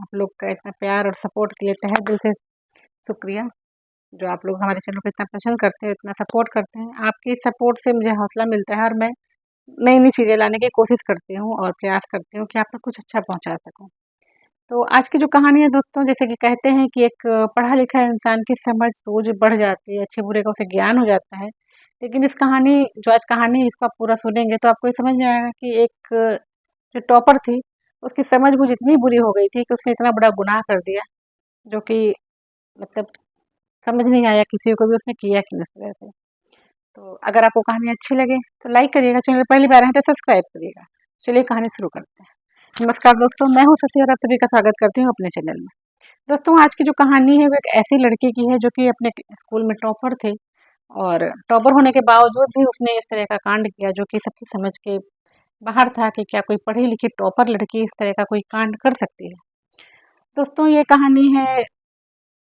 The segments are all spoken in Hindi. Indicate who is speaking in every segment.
Speaker 1: आप लोग का इतना प्यार और सपोर्ट के लिए तहे दिल से शुक्रिया। जो आप लोग हमारे चैनल को इतना पसंद करते हैं, इतना सपोर्ट करते हैं। आपके सपोर्ट से मुझे हौसला मिलता है और मैं नई-नई चीज़ें लाने की कोशिश करती हूँ और प्रयास करती हूँ कि आप तक कुछ अच्छा पहुँचा सकूँ। तो आज की जो कहानी है दोस्तों, जैसे कि कहते हैं कि एक पढ़ा-लिखा इंसान की समझ सोच बढ़ जाती है, अच्छे-बुरे का उसे ज्ञान हो जाता है। लेकिन इस कहानी जो आज कहानी है इसको आप पूरा सुनेंगे तो आपको ये समझ में आएगा कि एक जो टॉपर थी, उसकी समझ-बूझ इतनी बुरी हो गई थी कि उसने इतना बड़ा गुनाह कर दिया, जो कि मतलब समझ नहीं आया किसी को भी उसने किया क्यों इस तरह से। तो अगर आपको कहानी अच्छी लगे तो लाइक करिएगा, चैनल पहली बार आए तो सब्सक्राइब करिएगा। चलिए कहानी शुरू करते हैं। नमस्कार दोस्तों, मैं हूँ शशि और आप सभी का स्वागत करती हूँ अपने चैनल में। दोस्तों आज की जो कहानी है वो एक ऐसी लड़की की है जो कि अपने स्कूल में टॉपर थे और टॉपर होने के बावजूद भी उसने इस तरह का कांड किया जो कि सबकी समझ के बाहर था कि क्या कोई पढ़ी लिखी टॉपर लड़की इस तरह का कोई कांड कर सकती है। दोस्तों ये कहानी है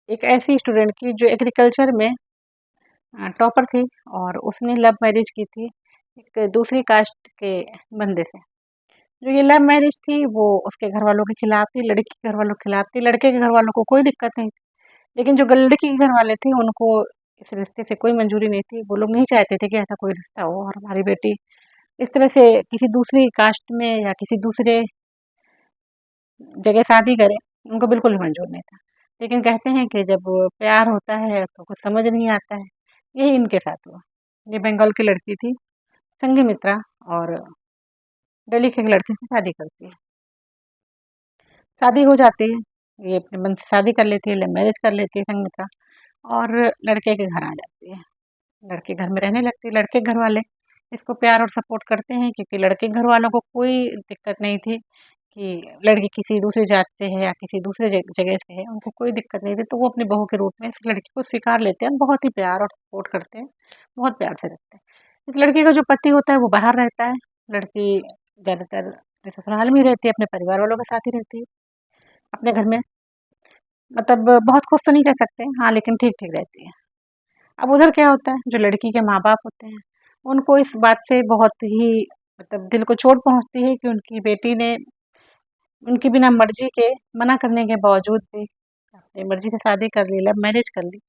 Speaker 1: एक ऐसी स्टूडेंट की जो एग्रीकल्चर में टॉपर थी और उसने लव मैरिज की थी एक दूसरी कास्ट के बंदे से। जो ये लव मैरिज थी वो उसके घर वालों के खिलाफ थी, लड़की के घर वालों के खिलाफ थी। लड़के के घर वालों को कोई दिक्कत नहीं थी, लेकिन जो लड़की के घर वाले थे उनको इस रिश्ते से कोई मंजूरी नहीं थी। वो लोग नहीं चाहते थे कि ऐसा कोई रिश्ता हो और हमारी बेटी इस तरह से किसी दूसरी कास्ट में या किसी दूसरे जगह शादी करे, उनको बिल्कुल भी मंजूर नहीं था। लेकिन कहते हैं कि जब प्यार होता है तो कुछ समझ नहीं आता है, यही इनके साथ हुआ। ये बंगाल की लड़की थी, संघमित्रा, और दिल्ली के एक लड़के से शादी करती है। शादी हो जाती है, ये अपने मन से शादी कर लेती है, लव मैरिज कर लेती है संघमित्रा और लड़के के घर आ जाती है। लड़के घर में रहने लगती है। लड़के के घर वाले इसको प्यार और सपोर्ट करते हैं क्योंकि लड़के के घर वालों को कोई दिक्कत नहीं थी कि लड़की किसी दूसरी जात से है या किसी दूसरे जगह से है, उनको कोई दिक्कत नहीं थी। तो वो अपनी बहू के रूप में इस लड़की को स्वीकार लेते हैं, बहुत ही प्यार और सपोर्ट करते हैं, बहुत प्यार से रखते हैं। इस लड़की का जो पति होता है वो बाहर रहता है, लड़की ज़्यादातर ससुराल में ही रहती है, अपने परिवार वालों के साथ ही रहती है, अपने घर में। मतलब बहुत खुश तो नहीं कह सकते, हाँ, लेकिन ठीक-ठीक रहती है। अब उधर क्या होता है, जो लड़की के माँ-बाप होते हैं, उनको इस बात से बहुत ही मतलब दिल को चोट पहुँचती है कि उनकी बेटी ने उनकी बिना मर्ज़ी के, मना करने के बावजूद भी अपनी मर्ज़ी से शादी कर ली, लव मैरिज कर ली।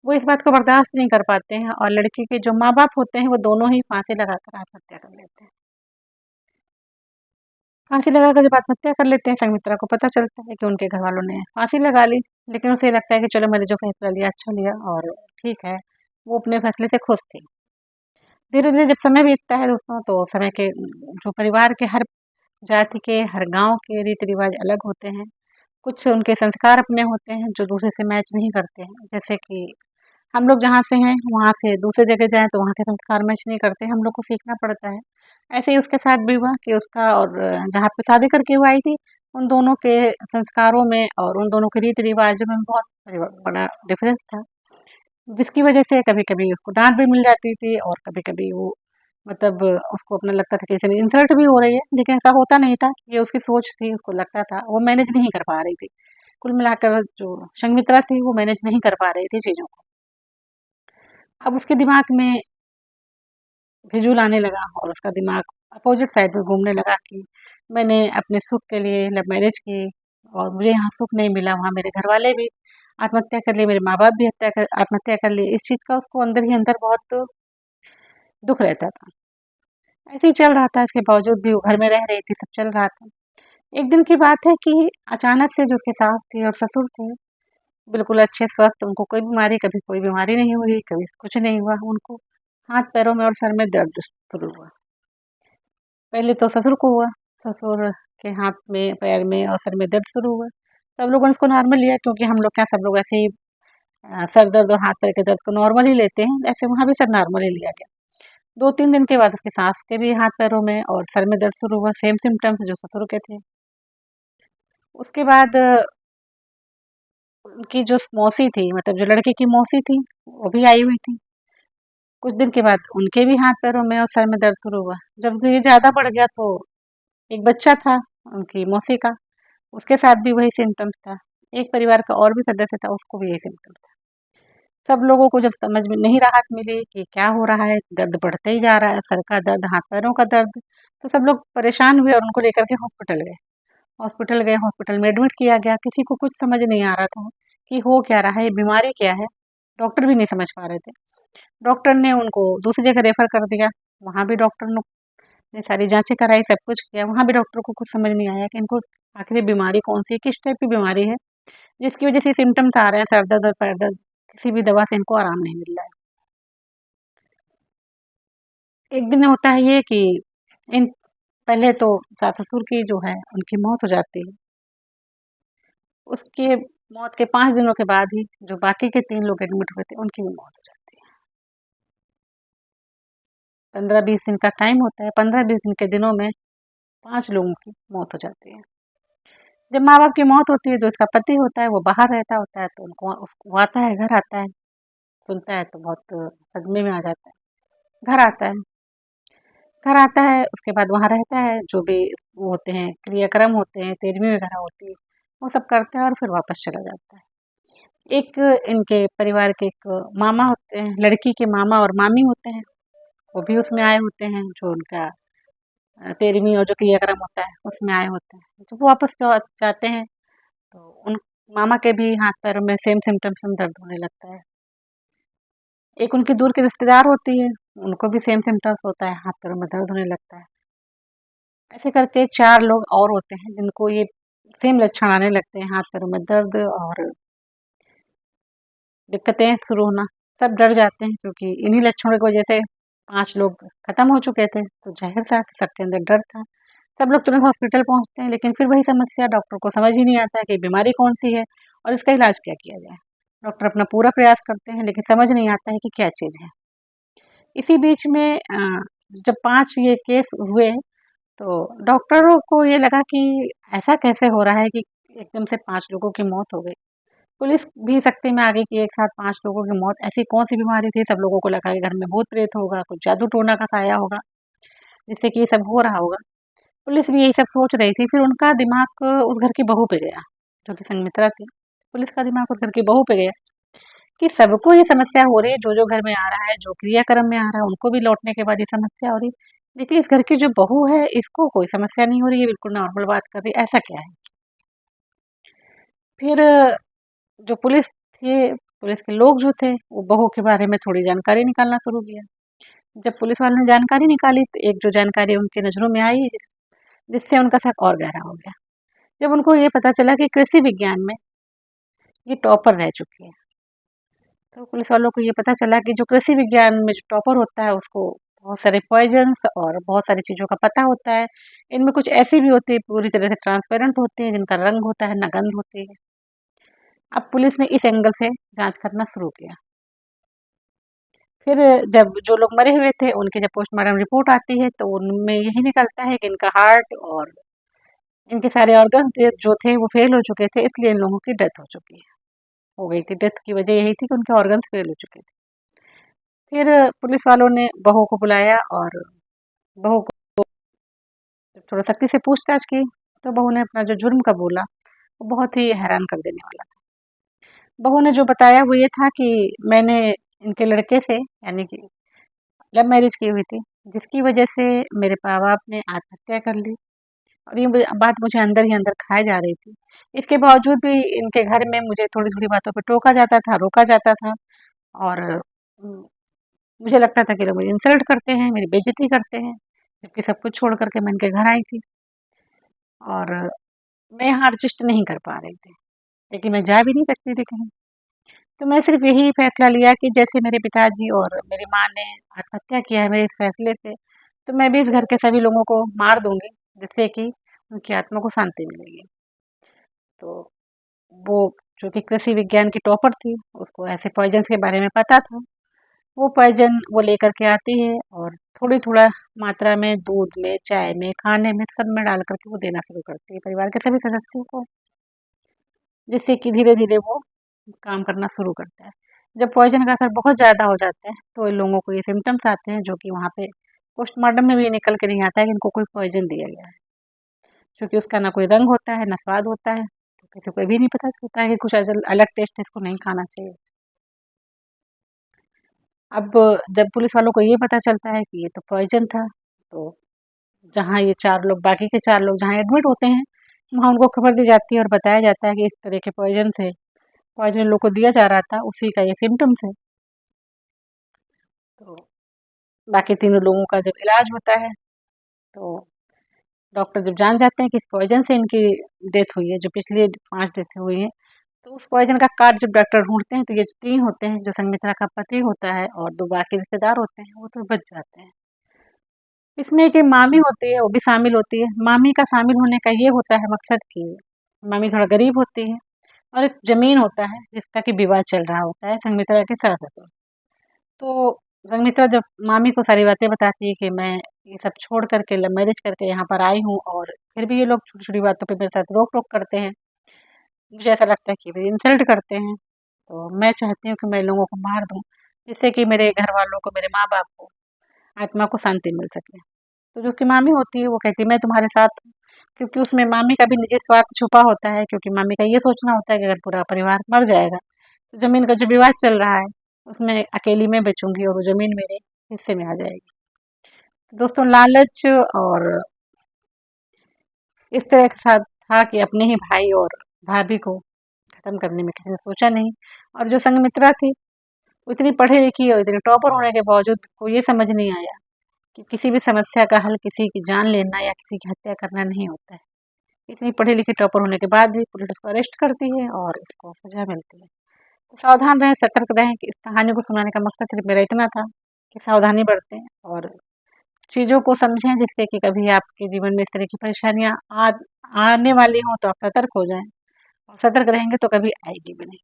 Speaker 1: वो इस बात को बर्दाश्त नहीं कर पाते हैं और लड़की के जो माँ-बाप होते हैं, वो दोनों ही फांसी लगाकर आत्महत्या कर लेते हैं। फांसी लगाकर जब आत्महत्या कर लेते हैं, संघमित्रा को पता चलता है कि उनके घरवालों ने फांसी लगा ली, लेकिन उसे लगता है कि चलो मैंने जो फैसला लिया अच्छा लिया और ठीक है, वो अपने फैसले से खुश थी। धीरे-धीरे जब समय बीतता है दोस्तों, तो समय के जो परिवार के हर जाति के, हर गाँव के रीति-रिवाज अलग होते हैं। कुछ उनके संस्कार अपने होते हैं जो दूसरे से मैच नहीं करते हैं। जैसे कि हम लोग जहाँ से हैं, वहाँ से दूसरी जगह जाएँ तो वहाँ के संस्कार मैच नहीं करते, हम लोग को सीखना पड़ता है। ऐसे ही उसके साथ भी हुआ कि उसका और जहाँ पे शादी करके वो आई थी, उन दोनों के संस्कारों में और उन दोनों के रीति-रिवाज़ों में बहुत बड़ा डिफ़रेंस था। जिसकी वजह से कभी-कभी उसको डाँट भी मिल जाती थी और कभी-कभी वो मतलब उसको अपना लगता था कि चलिए इंसल्ट भी हो रही है, लेकिन ऐसा होता नहीं था। ये उसकी सोच थी, उसको लगता था, वो मैनेज नहीं कर पा रही थी। कुल मिलाकर जो संघमित्रा थी, वो मैनेज नहीं कर पा रही थी चीज़ों को। अब उसके दिमाग में फिजूल आने लगा और उसका दिमाग अपोज़िट साइड में घूमने लगा कि मैंने अपने सुख के लिए लव मैरिज की और मुझे यहाँ सुख नहीं मिला, वहाँ मेरे घरवाले भी आत्महत्या कर लिए, मेरे माँ-बाप भी आत्महत्या कर लिए। इस चीज़ का उसको अंदर ही अंदर बहुत दुःख रहता था। ऐसे ही चल रहा था, इसके बावजूद भी वो घर में रह रही थी, सब चल रहा था। एक दिन की बात है कि अचानक से जो उसकी सास थी और ससुर थे, बिल्कुल अच्छे स्वस्थ, उनको कोई बीमारी कभी कोई बीमारी नहीं हुई, कभी कुछ नहीं हुआ। उनको हाथ-पैरों में और सर में दर्द शुरू हुआ। पहले तो ससुर को हुआ, ससुर के हाथ में, पैर में और सर में दर्द शुरू हुआ। सब लोगों ने इसको नॉर्मल लिया क्योंकि हम लोग क्या सब लोग ऐसे ही सर दर्द और हाथ-पैर के दर्द को नॉर्मल ही लेते हैं, ऐसे वहाँ भी सब नॉर्मल ही लिया गया। 2-3 दिन के बाद उसकी सास के भी हाथ-पैरों में और सर में दर्द शुरू हुआ, सेम सिम्पटम्स जो ससुर के थे। उसके बाद उनकी जो मौसी थी, मतलब जो लड़के की मौसी थी, वो भी आई हुई थी। कुछ दिन के बाद उनके भी हाथ-पैरों में और सर में दर्द शुरू हुआ। जब ये ज़्यादा बढ़ गया तो एक बच्चा था उनकी मौसी का, उसके साथ भी वही सिम्पटम्स था। एक परिवार का और भी सदस्य था, उसको भी यही सिम्पटम था। सब लोगों को जब समझ में नहीं राहत मिली कि क्या हो रहा है, दर्द बढ़ते ही जा रहा है, सर का दर्द, हाथ-पैरों का दर्द, तो सब लोग परेशान हुए और उनको लेकर के हॉस्पिटल गए। हॉस्पिटल गए, हॉस्पिटल में एडमिट किया गया। किसी को कुछ समझ नहीं आ रहा था कि हो क्या रहा है, ये बीमारी क्या है। डॉक्टर भी नहीं समझ पा रहे थे। डॉक्टर ने उनको दूसरी जगह रेफ़र कर दिया। वहाँ भी डॉक्टर लोग ने सारी जाँचें कराई, सब कुछ किया। वहाँ भी डॉक्टर को कुछ समझ नहीं आया कि इनको आखिर ये बीमारी कौन-सी है, किस टाइप की बीमारी है, जिसकी वज़ह से सिम्पटम्स आ रहे हैं, सर दर्द और पैर दर्द। किसी भी दवा से इनको आराम नहीं मिल रहा है। एक दिन होता है ये कि इन पहले तो सास-ससुर की जो है उनकी मौत हो जाती है। उसके मौत के 5 दिनों के बाद ही जो बाकी के 3 लोग एडमिट हुए थे, उनकी भी मौत हो जाती है। 15-20 दिन का टाइम होता है, 15-20 दिन के दिनों में 5 लोगों की मौत हो जाती है। जब माँ-बाप की मौत होती है, जो इसका पति होता है, वो बाहर रहता होता है, तो उनको वो आता है, घर आता है, सुनता है तो बहुत सदमे में आ जाता है। घर आता है। घर आता है, उसके बाद वहाँ रहता है, जो भी वो होते हैं, क्रियाक्रम होते हैं, तेरहवीं वगैरह होती है, वो सब करता है और फिर वापस चला जाता है। एक इनके परिवार के एक मामा होते हैं, लड़की के मामा और मामी होते हैं, वो भी उसमें आए होते हैं, जो उनका 13वीं और जो क्रियाक्रम होता है, उसमें आए होते हैं। जब वो वापस जाते हैं, तो उन मामा के भी हाथ-पैरों में सेम सिम्पटम्स में दर्द होने लगता है। एक उनकी दूर की रिश्तेदार होती है, उनको भी सेम सिम्पटम्स होता है, हाथ-पैरों में दर्द होने लगता है। ऐसे करके 4 लोग और होते हैं, जिनको ये सेम लक्षण आने लगते हैं, हाथ-पैरों में दर्द और दिक्कतें शुरू होना। सब डर जाते हैं क्योंकि इन्हीं लक्षणों की वजह से 5 लोग खत्म हो चुके थे, तो ज़ाहिर-सा सबके अंदर डर था। सब लोग तुरंत हॉस्पिटल पहुँचते हैं, लेकिन फिर वही समस्या, डॉक्टर को समझ ही नहीं आता है कि बीमारी कौन-सी है और इसका इलाज क्या किया जाए। डॉक्टर अपना पूरा प्रयास करते हैं, लेकिन समझ नहीं आता है कि क्या चीज़ है। इसी बीच में जब 5 ये केस हुए, तो डॉक्टरों को ये लगा कि ऐसा कैसे हो रहा है कि एकदम से 5 लोगों की मौत हो गई। पुलिस भी सख्ती में आ गई कि एक साथ 5 लोगों की मौत, ऐसी कौन-सी बीमारी थी, सब लोगों को लगा कि घर में भूत-प्रेत होगा, कुछ जादू-टोना का साया होगा, जिससे कि ये सब हो रहा होगा। पुलिस भी यही सब सोच रही थी, फिर उनका दिमाग उस घर की बहू पे गया, जो कि संघमित्रा थी। पुलिस का दिमाग उस घर की बहू पे गया कि सबको ये समस्या हो रही है, जो-जो घर में आ रहा है, जो क्रियाक्रम में आ रहा है, उनको भी लौटने के बाद ये समस्या हो रही है। लेकिन इस घर की जो बहू है, इसको कोई समस्या नहीं हो रही है, बिल्कुल नॉर्मल बात कर रही है, ऐसा क्या है? फिर जो पुलिस थे, पुलिस के लोग जो थे, वो बहू के बारे में थोड़ी जानकारी निकालना शुरू किया। जब पुलिस वालों ने जानकारी निकाली, तो एक जो जानकारी उनकी नज़रों में आई, जिससे उनका शक और गहरा हो गया। जब उनको ये पता चला कि कृषि विज्ञान में ये टॉपर रह चुकी है, तो पुलिस वालों को ये पता चला कि जो कृषि विज्ञान में जो टॉपर होता है, उसको बहुत सारे पॉइज़न्स और बहुत सारी चीज़ों का पता होता है। इनमें कुछ ऐसी भी होती है, पूरी तरह से ट्रांसपेरेंट होती हैं, जिनका रंग होता है, ना गंध होती है। अब पुलिस ने इस एंगल से जाँच करना शुरू किया। फिर जब जो लोग मरे हुए थे, उनकी जब पोस्टमार्टम रिपोर्ट आती है, तो उनमें यही निकलता है कि इनका हार्ट और इनके सारे ऑर्गन्स जो थे, वो फ़ेल हो चुके थे, इसलिए इन लोगों की डेथ हो गई थी। डेथ की वजह यही थी कि उनके ऑर्गन्स फ़ेल हो चुके थे। फिर पुलिस वालों ने बहू को बुलाया और बहू को जब थोड़ा सख्ती से पूछताछ की, तो बहू ने अपना जो जुर्म कबूला, वो बहुत ही हैरान कर देने वाला था। बहू ने जो बताया वो ये था कि मैंने इनके लड़के से, यानी कि लव मैरिज की हुई थी, जिसकी वजह से मेरे माँ-बाप ने आत्महत्या कर ली और ये बात मुझे अंदर ही अंदर खाए जा रही थी। इसके बावजूद भी इनके घर में मुझे थोड़ी-थोड़ी बातों पे टोका जाता था, रोका जाता था और मुझे लगता था कि लोग मुझे इंसल्ट करते हैं, मेरी बेइज़्ज़ती करते हैं, जबकि सब कुछ छोड़ कर के मैं इनके घर आई थी और मैं यहाँ एडजस्ट नहीं कर पा रही थी, लेकिन मैं जा भी नहीं सकती थी कहीं। तो मैं सिर्फ़ यही फ़ैसला लिया कि जैसे मेरे पिताजी और मेरी माँ ने आत्महत्या किया है मेरे इस फ़ैसले से, तो मैं भी इस घर के सभी लोगों को मार दूँगी, जिससे कि उनकी आत्मा को शांति मिलेगी। तो वो जो कि कृषि विज्ञान की टॉपर थी, उसको ऐसे पॉइज़न्स के बारे में पता था। वो पॉइज़न वो लेकर के आती है और थोड़ी-थोड़ा मात्रा में दूध में, चाय में, खाने में, सब में डाल कर के वो देना शुरू करती है परिवार के सभी सदस्यों को, जिससे कि धीरे-धीरे वो काम करना शुरू करता है। जब पॉइज़न का असर बहुत ज़्यादा हो जाता है, तो इन लोगों को ये सिम्पटम्स आते हैं, जो कि वहाँ पे पोस्टमार्टम में भी निकल के नहीं आता है कि इनको कोई पॉइज़न दिया गया है। क्योंकि उसका ना कोई रंग होता है, ना स्वाद होता है, तो किसी को ये भी नहीं पता चलता है कि कुछ अलग टेस्ट है, इसको नहीं खाना चाहिए। अब जब पुलिस वालों को ये पता चलता है कि ये तो पॉइज़न था, तो जहाँ ये 4 लोग, बाकी के 4 लोग जहाँ एडमिट होते हैं, वहाँ उनको खबर दी जाती है और बताया जाता है कि इस तरह के पॉइज़न लोग को दिया जा रहा था, उसी का ये सिम्पटम्स है। तो बाकी तीनों लोगों का जब इलाज होता है, तो डॉक्टर जब जान जाते हैं कि इस पॉइज़न से इनकी डेथ हुई है, जो पिछली 5 डेथें हुई हैं, तो उस पॉइज़न का कार्ड जब डॉक्टर ढूँढते हैं, तो ये जो 3 होते हैं, जो संगमित्रा का पति होता है और 2 बाकी रिश्तेदार होते हैं, वो तो बच जाते हैं। इसमें एक मामी होती है, वो भी शामिल होती है। मामी का शामिल होने का ये होता है मकसद कि मामी थोड़ा गरीब होती है और एक ज़मीन होता है जिसका कि विवाद चल रहा होता है संगमित्रा के सास-ससुर। तो संगमित्रा जब मामी को सारी बातें बताती है कि मैं ये सब छोड़ कर के लव मैरिज करके यहाँ पर आई हूँ और फिर भी ये लोग छोटी-छोटी बातों पे मेरे साथ रोक-टोक करते हैं। मुझे ऐसा लगता है कि वे इंसल्ट करते हैं, तो मैं चाहती हूँ कि मैं लोगों को मार दूँ, जिससे कि मेरे घरवालों को, मेरे माँ-बाप को, आत्मा को शांति मिल सके। तो जो उसकी मामी होती है वो कहती है मैं तुम्हारे साथ हूँ, क्योंकि उसमें मामी का भी निजी स्वार्थ छुपा होता है, क्योंकि मामी का ये सोचना होता है कि अगर पूरा परिवार मर जाएगा, तो ज़मीन का जो विवाद चल रहा है, उसमें अकेली मैं बचूँगी और वो ज़मीन मेरे हिस्से में आ जाएगी। दोस्तों लालच और इस तरह के साथ था कि अपने ही भाई और भाभी को खत्म करने में किसी ने सोचा नहीं। और जो संघमित्रा थी, वो इतनी पढ़ी-लिखी और इतनी टॉपर होने के बावजूद को ये समझ नहीं आया कि किसी भी समस्या का हल किसी की जान लेना या किसी की हत्या करना नहीं होता है। इतनी पढ़ी-लिखी टॉपर होने के बाद भी पुलिस उसको अरेस्ट करती है और उसको सज़ा मिलती है। तो सावधान रहें, सतर्क रहें कि इस कहानी को सुनाने का मकसद सिर्फ़ मेरा इतना था कि सावधानी बरतें और चीज़ों को समझें, जिससे कि कभी आपके जीवन में इस तरह की परेशानियाँ आने वाली हों तो आप सतर्क हो जाएँ। और सतर्क रहेंगे तो कभी आएगी भी नहीं।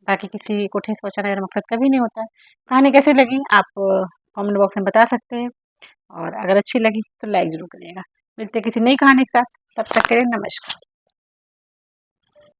Speaker 1: बाकी किसी को ठेस पहुँचाना मेरा मकसद कभी नहीं होता है। कहानी कैसी लगी आप कमेंट बॉक्स में बता सकते हैं और अगर अच्छी लगी तो लाइक ज़रूर करिएगा। मिलते हैं किसी नई कहानी के साथ, तब तक के लिए नमस्कार।